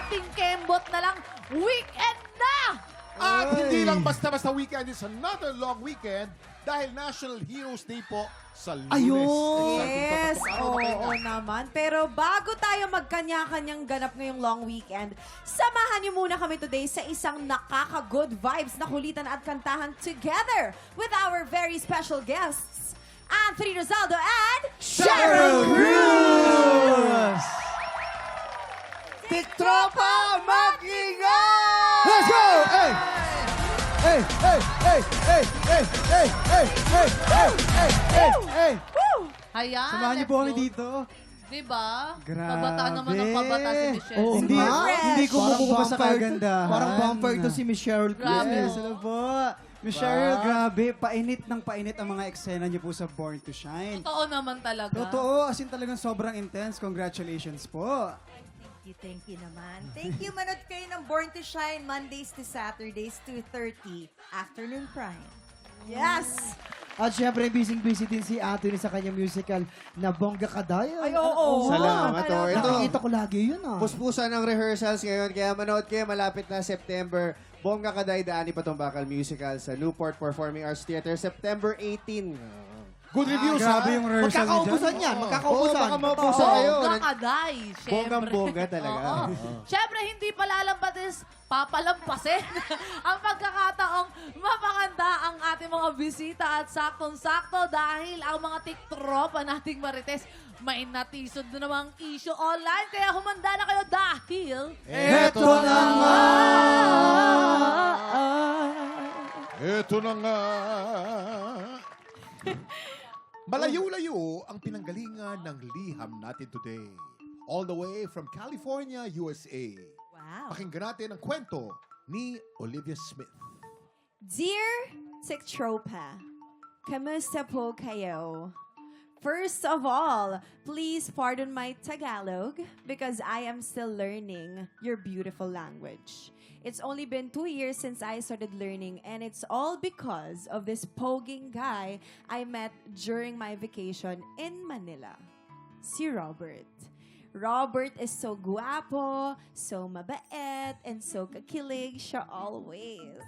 ating kembot na lang, weekend na! At hindi lang basta-basta weekend, it's another long weekend dahil National Heroes Day po sa Lunes. Ayun! Yes, Excited pa oo naman. Pero bago tayo magkanya-kanyang ganap ngayong long weekend, samahan niyo muna kami today sa isang nakaka-good vibes na kulitan at kantahan together with our very special guests, Anthony Rizaldo and Cheryl Cruz! Tiktropa mag-ingat! Let's go! Hey! Hey! Hey! Hey! Hey! Hey! Hey! Hey! Hey! Hey! Hey! Hey! Hey! Ayan, Samahan niyo let's po kami go. dito. Diba? Grabe. Pabata naman ang pabata si Michelle. Oo, Hindi, nga. Hindi ko Parang makukuha sa vampire to- kagandahan. Parang vampire to si Miss Cheryl Cruz. Grabe. Yes, ano po? Miss Cheryl, grabe. Painit ng painit ang mga eksena niyo po sa Born to Shine. Totoo naman talaga. Totoo, as in talagang sobrang intense. Congratulations po. Thank you naman. Thank you, manood kayo ng Born to Shine Mondays to Saturdays, 2:30, afternoon prime. yes! At syempre, busy-busy din si Anthony sa kanyang musical na Bongga Kadaya. Ay, oo. Salamat. Talaga. Ito, Nakikita ko lagi yun ah. puspusan ng rehearsals ngayon. Kaya manood kayo, malapit na September. Bongga Kaday, Daani Patumbakal Musical sa Newport Performing Arts Theater, September 18. Good reviews, Grabe ha? yung rehearsal niyo Magkakaubusan dyan. yan, Oo, magkakaubusan. baka maubusan kayo. Bongga kaday, syempre. Bonggang-bongga talaga. Oo. Syempre, hindi palalampatis, papalampasin ang pagkakataong mapakanta ang ating mga bisita at saktong-sakto dahil ang mga tiktropa nating marites may natisod na namang issue online. Kaya humanda na kayo dahil... Eto na nga! Ito na nga. Malayo-layo ang pinanggalingan ng liham natin today. All the way from California, USA. Wow. Pakinggan natin ang kwento ni Olivia Smith. Dear Tiktropa, kamusta po kayo? First of all, please pardon my Tagalog because I am still learning your beautiful language. It's only been 2 years since I started learning, and it's all because of this poging guy I met during my vacation in Manila. Si Robert. Robert is so guapo, so mabait, and so kakilig siya always.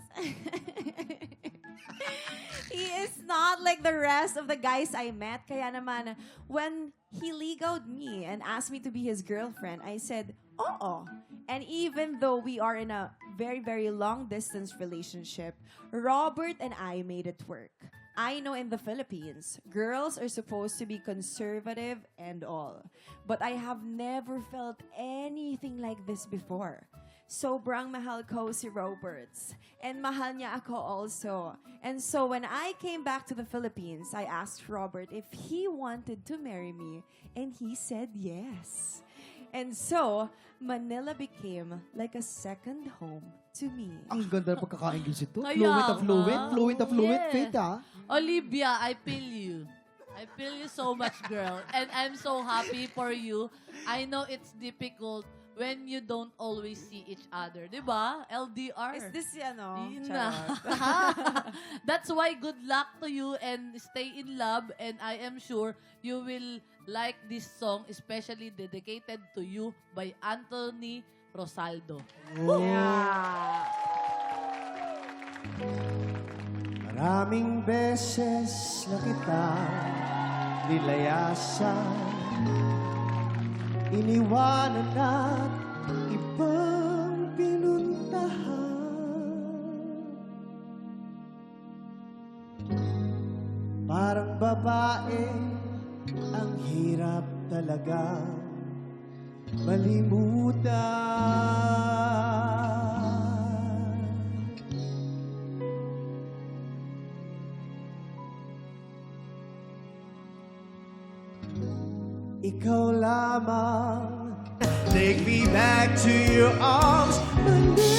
He is not like the rest of the guys I met. Kaya naman, when he ligawed me and asked me to be his girlfriend, I said, oo. And even though we are in a very, very long-distance relationship, Robert and I made it work. I know in the Philippines, girls are supposed to be conservative and all. But I have never felt anything like this before. Sobrang mahal ko si Roberts. And mahal niya ako also. And so when I came back to the Philippines, I asked Robert if he wanted to marry me. And he said yes. And so, Manila became like a second home to me. Ang ganda ng pagkaka-English ito. Kaya Fluent na nga. fluent. Fluent na fluent. Yes. Faith ah. Olivia, I feel you. I feel you so much, girl. And I'm so happy for you. I know it's difficult when you don't always see each other. Diba? LDR. Is this, ano? Yun Charot. na. That's why good luck to you and stay in love. And I am sure you will like this song, especially dedicated to you by Anthony Rosaldo. Yeah. Maraming beses na kita nilayasan, iniwanan at ibang pinuntahan. Parang babae, ang hirap talaga malimutan. Ikaw lamang, take me back to your arms, Manila.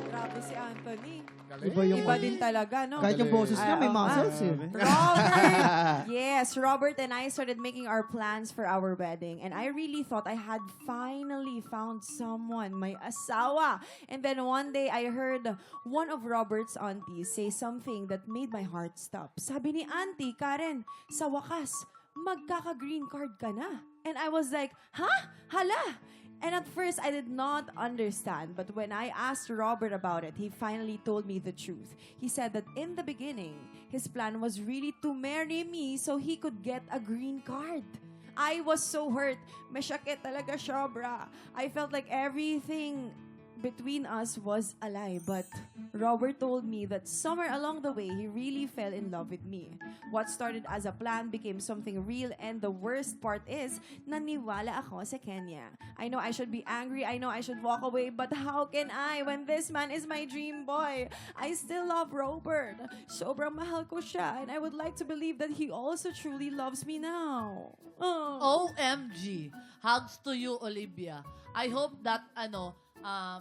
Grabe si Anthony. Iba yung Iba din talaga, no? Kahit yung boses niya may Oo nga. muscles eh. Robert! Yes, Robert and I started making our plans for our wedding. And I really thought I had finally found someone, my asawa. And then one day, I heard one of Robert's aunties say something that made my heart stop. Sabi ni Auntie, Karen, sa wakas, magkaka-green card ka na. And I was like, huh? Hala? And at first, I did not understand. But when I asked Robert about it, he finally told me the truth. He said that in the beginning, his plan was really to marry me so he could get a green card. I was so hurt. Masyakit talaga sobra. I felt like everything between us was a lie. But Robert told me that somewhere along the way, he really fell in love with me. What started as a plan became something real, and the worst part is, naniwala ako sa Kenya. I know I should be angry, I know I should walk away, but how can I when this man is my dream boy? I still love Robert. Sobrang mahal ko siya, and I would like to believe that he also truly loves me now. Oh. OMG. Hugs to you, Olivia. I hope that,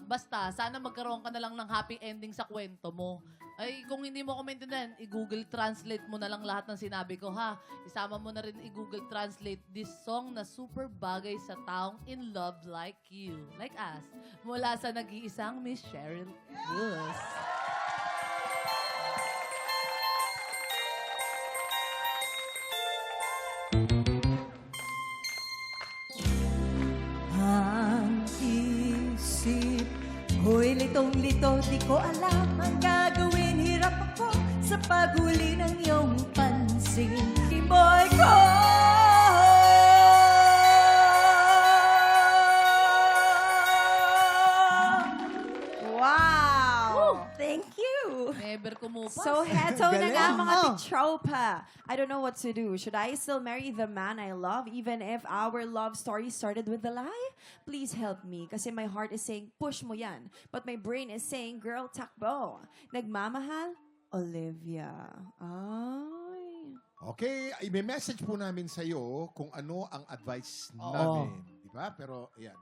basta, sana magkaroon ka na lang ng happy ending sa kwento mo. Ay, kung hindi mo ko maintindihan, i-Google Translate mo na lang lahat ng sinabi ko, ha? Isama mo na rin i-Google Translate this song na super bagay sa taong in love like you, like us. Mula sa nag-iisang Miss Cheryl Cruz. Ang isip ko'y litong-lito, di ko alam ang gagawin. Hirap ako sa paghuli ng iyong pansin. Boy ko! Wow! Thank you! Never kumupas. So, heto na nga mga Oh. titropa. I don't know what to do. Should I still marry the man I love even if our love story started with a lie? Please help me kasi my heart is saying, push mo yan. But my brain is saying, girl, takbo. Nagmamahal? Olivia. Ay. Okay, may message po namin sa iyo kung ano ang advice namin. Di ba? Pero, ayan.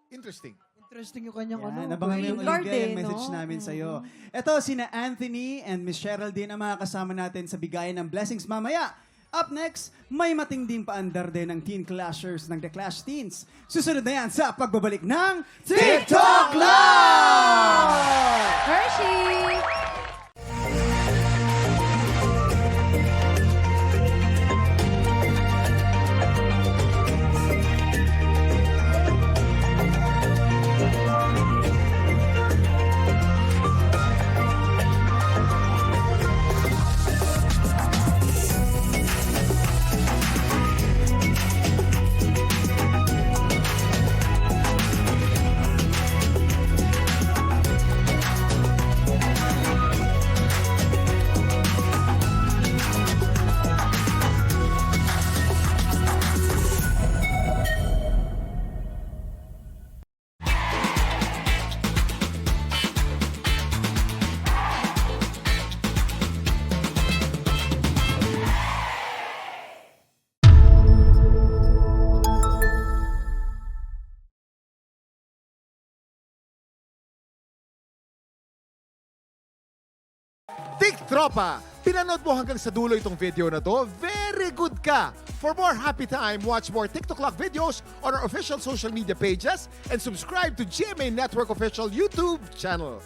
Interesting. Interesting yung kanyang Yan, nabangan mo yung green card Olivia, eh, yung message no? namin sa'yo. Ito, sina Anthony and Miss Geraldine ang mga kasama natin sa bigayan ng blessings mamaya. Up next, may matinding paandar din ng Teen Clashers ng The Clash Teens. Susunod na yan sa pagbabalik ng TikTok Live! Hershey! Tropa, pinanood mo hanggang sa dulo itong video na to? Very good ka! For more happy time, watch more TikTok Clock videos on our official social media pages and subscribe to GMA Network official YouTube channel.